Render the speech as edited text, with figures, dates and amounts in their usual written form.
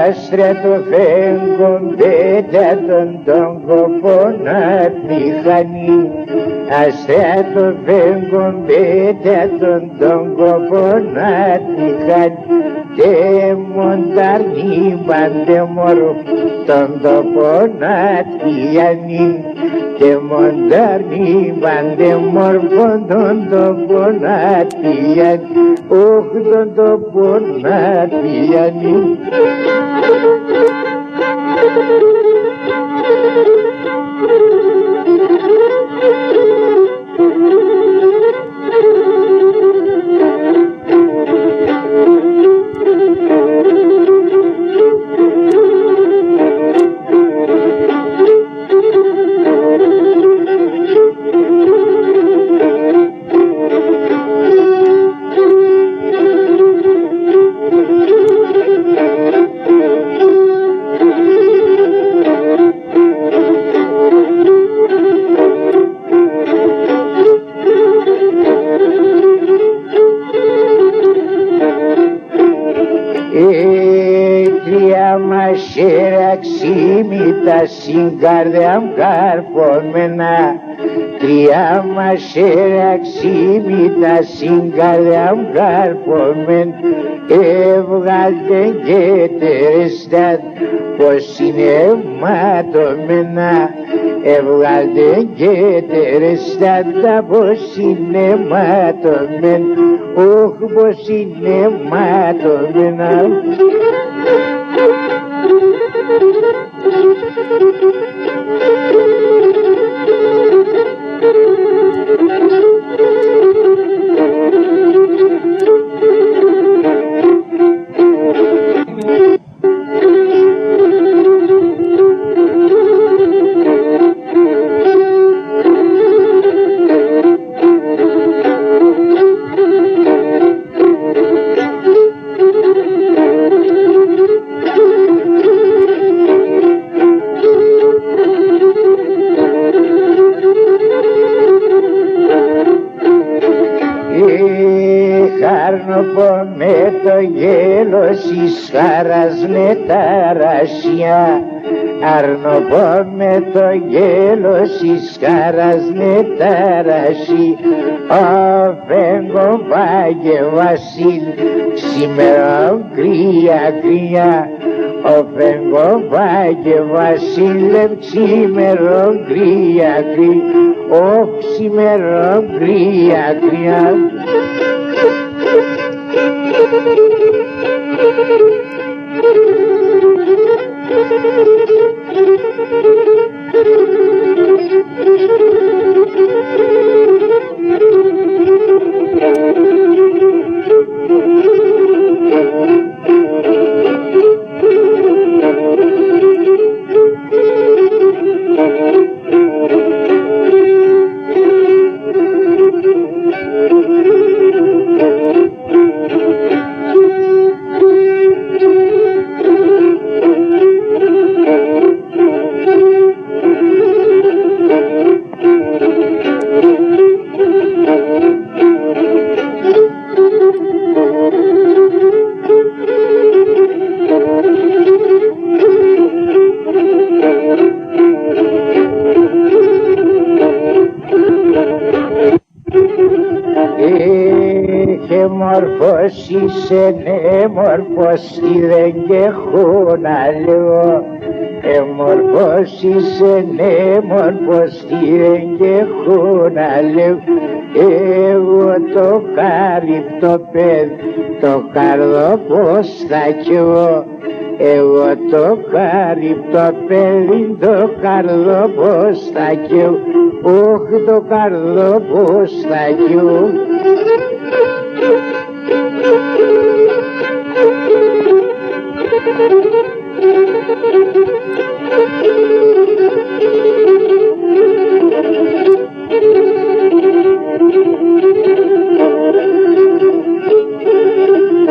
άστρα το φέγγον πέτα τον τόγκο πονά μηχανή. Άστρα το φέγγον πέτα τον τόγκο πονά μηχανή. Τε μονταρνή μπαντε μωρό τον το πονά μηχανή. Τε μονταρνή μπαντε μωρό τον το πονά μηχανή. Όχι τον το πονά μηχανή. Τα συγκάρδια μου καρπόμενα, τρία μασέρα ξύμι τα συγκάρδια μου καρπόμενα. Έβγαλτε και τερεστάτ πως είναι ματωμένα. Έβγαλτε και τερεστάτ πως είναι ματωμένα. Όχι πως είναι ματωμένα. Με το γέλος εις χαράς με τα ρασιά. Αρνοπώ με το γέλος εις χαράς με τα ρασί. Ο φέγγον πάγε Βασίλ σήμερα κρύα κρύα. Ο φέγγον πάγε Βασίλ σήμερα κρύα κρύα. Ο σήμερα κρύα κρύα. Είσαι μορφώσει δεν και έχω να λέω. Εμορφώσεις μορφώσει δεν και έχω να λέω. Εγώ το κάρυπτο παιδί το καρδό πως θα κι εγώ το κάρυπτο παιδί το καρδό πως θα κι όχι το καρδό πως θα κι